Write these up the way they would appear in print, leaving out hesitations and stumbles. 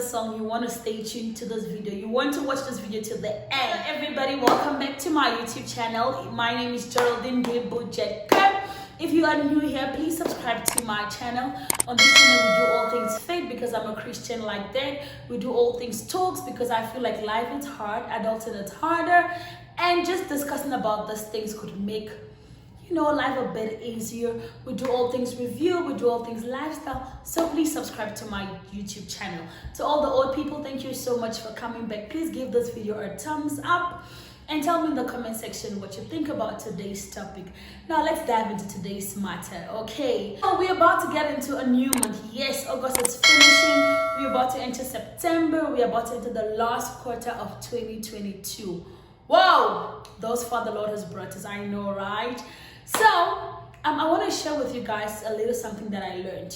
this song, you want to stay tuned to this video. You want to watch this video till the end. Hello everybody, welcome back to my YouTube channel. My name is Geraldine Ngibu Djetkeu. If you are new here, please subscribe to my channel. On this channel, we do all things faith because I'm a Christian like that. We do all things talks because I feel like life is hard, adulting it's harder, and just discussing about these things could make life a bit easier. We do all things review, we do all things lifestyle. So please subscribe to my YouTube channel. To all the old people, thank you so much for coming back. Please give this video a thumbs up and tell me in the comment section what you think about today's topic. Now let's dive into today's matter. Okay, so we're about to get into a new month. Yes, August is finishing. We're about to enter September. We're about to enter the last quarter of 2022. Wow, those far the Lord has brought us, I know, right? So, I want to share with you guys a little something that I learned.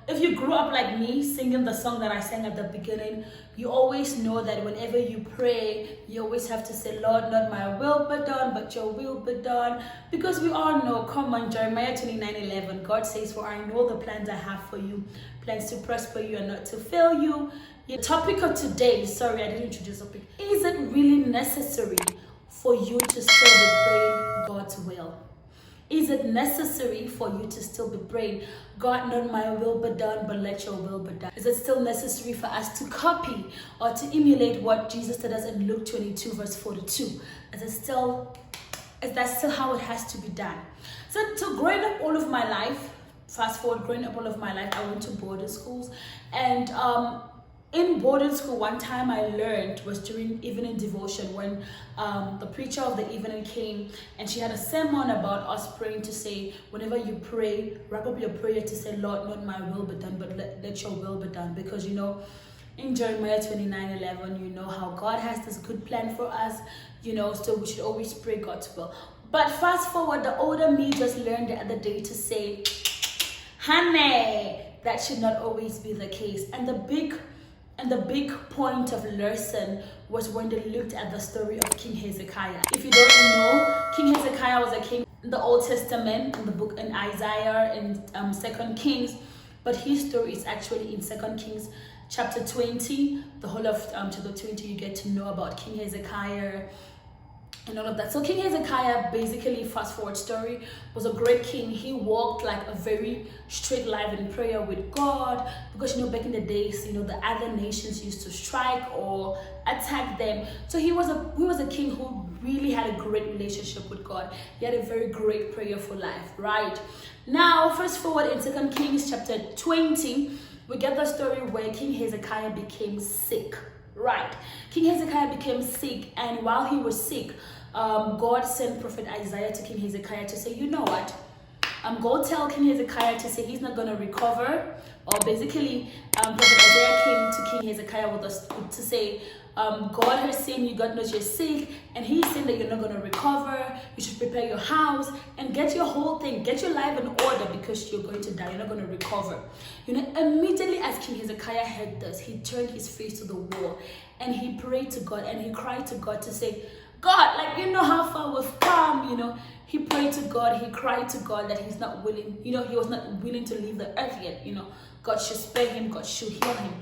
If you grew up like me, singing the song that I sang at the beginning, you always know that whenever you pray, you always have to say, Lord, not my will be done, but your will be done. Because we all know, come on, Jeremiah 29:11, God says, for I know the plans I have for you, plans to prosper you and not to fail you. The topic of today, sorry, I didn't introduce the topic. Is it really necessary for you to still be praying God's will? Is it necessary for you to still be praying, God, not my will be done, but let your will be done? Is it still necessary for us to copy or to emulate what Jesus did us in Luke 22 verse 42? Is that still how it has to be done? So growing up all of my life, fast forward, growing up all of my life, I went to boarding schools. And in boarding school, one time I learned was during evening devotion when the preacher of the evening came and she had a sermon about us praying to say, whenever you pray, wrap up your prayer to say, Lord, not my will be done, but let your will be done. Because in Jeremiah 29:11, you know how God has this good plan for us, so we should always pray God's will. But fast forward, the older me just learned the other day to say, honey, that should not always be the case. And the big point of lesson was when they looked at the story of King Hezekiah. If you don't know, King Hezekiah was a king in the Old Testament, in the book in Isaiah, in 2 Kings, but his story is actually in 2 Kings chapter 20. The whole of chapter 20, you get to know about King Hezekiah and all of that. So King Hezekiah, basically, fast forward story, was a great king. He walked like a very straight life in prayer with God, because back in the days, the other nations used to strike or attack them. So he was a king who really had a great relationship with God. He had a very great prayerful life, right? Now, fast forward in 2 Kings chapter 20, we get the story where King Hezekiah became sick. Right, King Hezekiah became sick, and while he was sick, God sent prophet Isaiah to King Hezekiah to say, you know what, go tell King Hezekiah to say he's not going to recover. Or basically, prophet Isaiah came to King Hezekiah with us to say, God has seen you, God knows you're sick, and he's saying that you're not going to recover. You should prepare your house and get your whole thing, get your life in order, because you're going to die, you're not going to recover. Immediately as King Hezekiah heard this, he turned his face to the wall and he prayed to God and he cried to God to say, God, how far we've come, he prayed to God, he cried to God that he's not willing, he was not willing to leave the earth yet, God should spare him, God should heal him.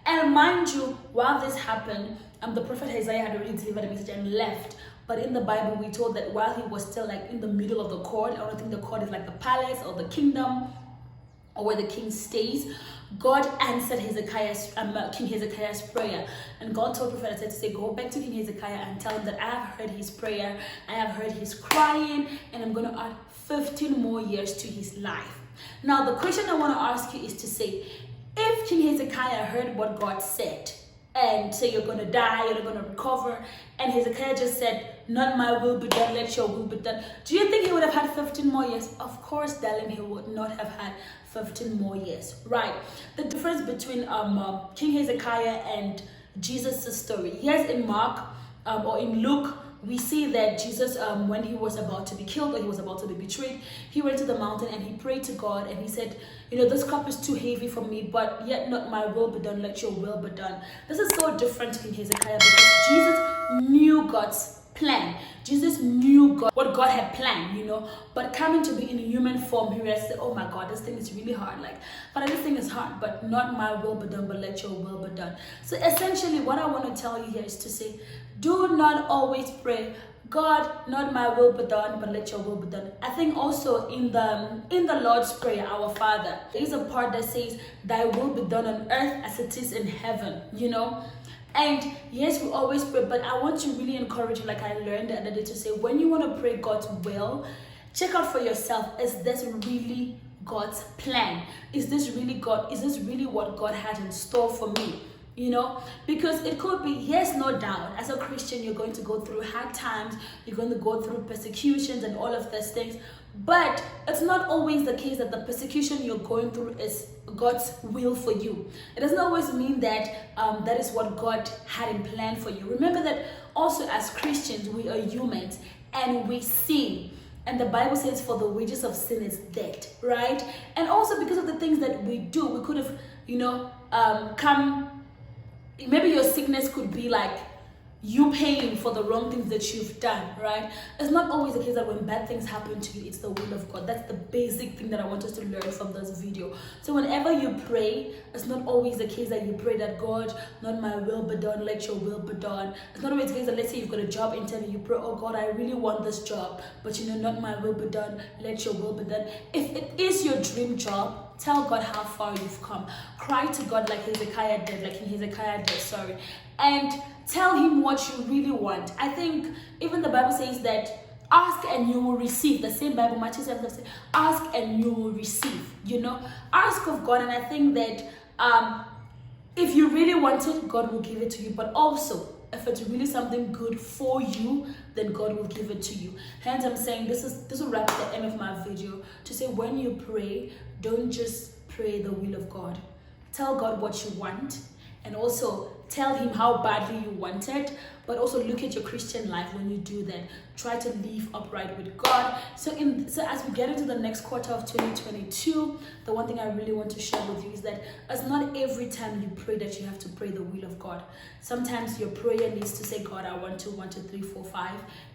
And mind you, while this happened, the prophet Isaiah had already delivered a message and left. But in the Bible, we told that while he was still in the middle of the court, I don't think the court is like the palace or the kingdom or where the king stays, God answered King Hezekiah's prayer. And God told prophet Isaiah to say, go back to King Hezekiah and tell him that I have heard his prayer, I have heard his crying, and I'm going to add 15 more years to his life. Now, the question I want to ask you is to say, if King Hezekiah heard what God said and say you're going to die, you're not going to recover, and Hezekiah just said, not my will be done, let your will be done, do you think he would have had 15 more years? Of course, darling, he would not have had 15 more years, right? The difference between King Hezekiah and Jesus' story. Yes, in Mark or in Luke, we see that Jesus, when he was about to be killed or he was about to be betrayed, he went to the mountain and he prayed to God and he said, this cup is too heavy for me, but yet not my will be done, let your will be done. This is so different to King Hezekiah because Jesus knew God's plan. Jesus knew what God had planned, but coming to be in a human form, he realized, oh my God, this thing is really hard. Like, Father, this thing is hard, but not my will be done, but let your will be done. So essentially, what I want to tell you here is to say, do not always pray, God, not my will be done, but let your will be done. I think also in the Lord's Prayer, our Father, there is a part that says, thy will be done on earth as it is in heaven, And yes, we always pray, but I want to really encourage you, like I learned the other day, to say, when you want to pray God's will, check out for yourself, is this really God's plan? Is this really God? Is this really what God had in store for me? Because it could be, yes, no doubt, as a Christian, you're going to go through hard times, you're going to go through persecutions and all of those things, but it's not always the case that the persecution you're going through is God's will for you. It doesn't always mean that that is what God had in plan for you. Remember that also as Christians, we are humans and we sin. And the Bible says, for the wages of sin is death, right? And also because of the things that we do, we could have, maybe your sickness could be like you paying for the wrong things that you've done, right? It's not always the case that when bad things happen to you, it's the will of God. That's the basic thing that I want us to learn from this video. So whenever you pray, it's not always the case that you pray that, God, not my will be done, let your will be done. It's not always the case that, let's say you've got a job interview, you pray, oh God, I really want this job, but not my will be done, let your will be done. If it is your dream job, tell God how far you've come. Cry to God like King Hezekiah did, and tell him what you really want. I think even the Bible says that ask and you will receive. The same Bible, Matthew 7 says, ask and you will receive. Ask of God, and I think that if you really want it, God will give it to you. But also, if it's really something good for you, then God will give it to you. Hence, I'm saying this will wrap up the end of my video to say, when you pray, don't just pray the will of God. Tell God what you want, and also tell him how badly you want it, but also look at your Christian life when you do that. Try to live upright with God. So as we get into the next quarter of 2022, the one thing I really want to share with you is that it's not every time you pray that you have to pray the will of God. Sometimes your prayer needs to say, God, I want to 1, 2, 3, 4, 5.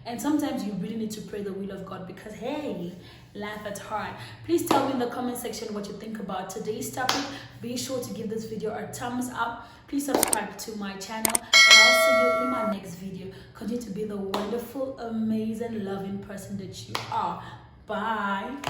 And sometimes you really need to pray the will of God because, hey, life is hard. Please tell me in the comment section what you think about today's topic. Be sure to give this video a thumbs up. Please subscribe to my channel, and I'll see you in my next video. Continue to be the wonderful, amazing, loving person that you are. Bye.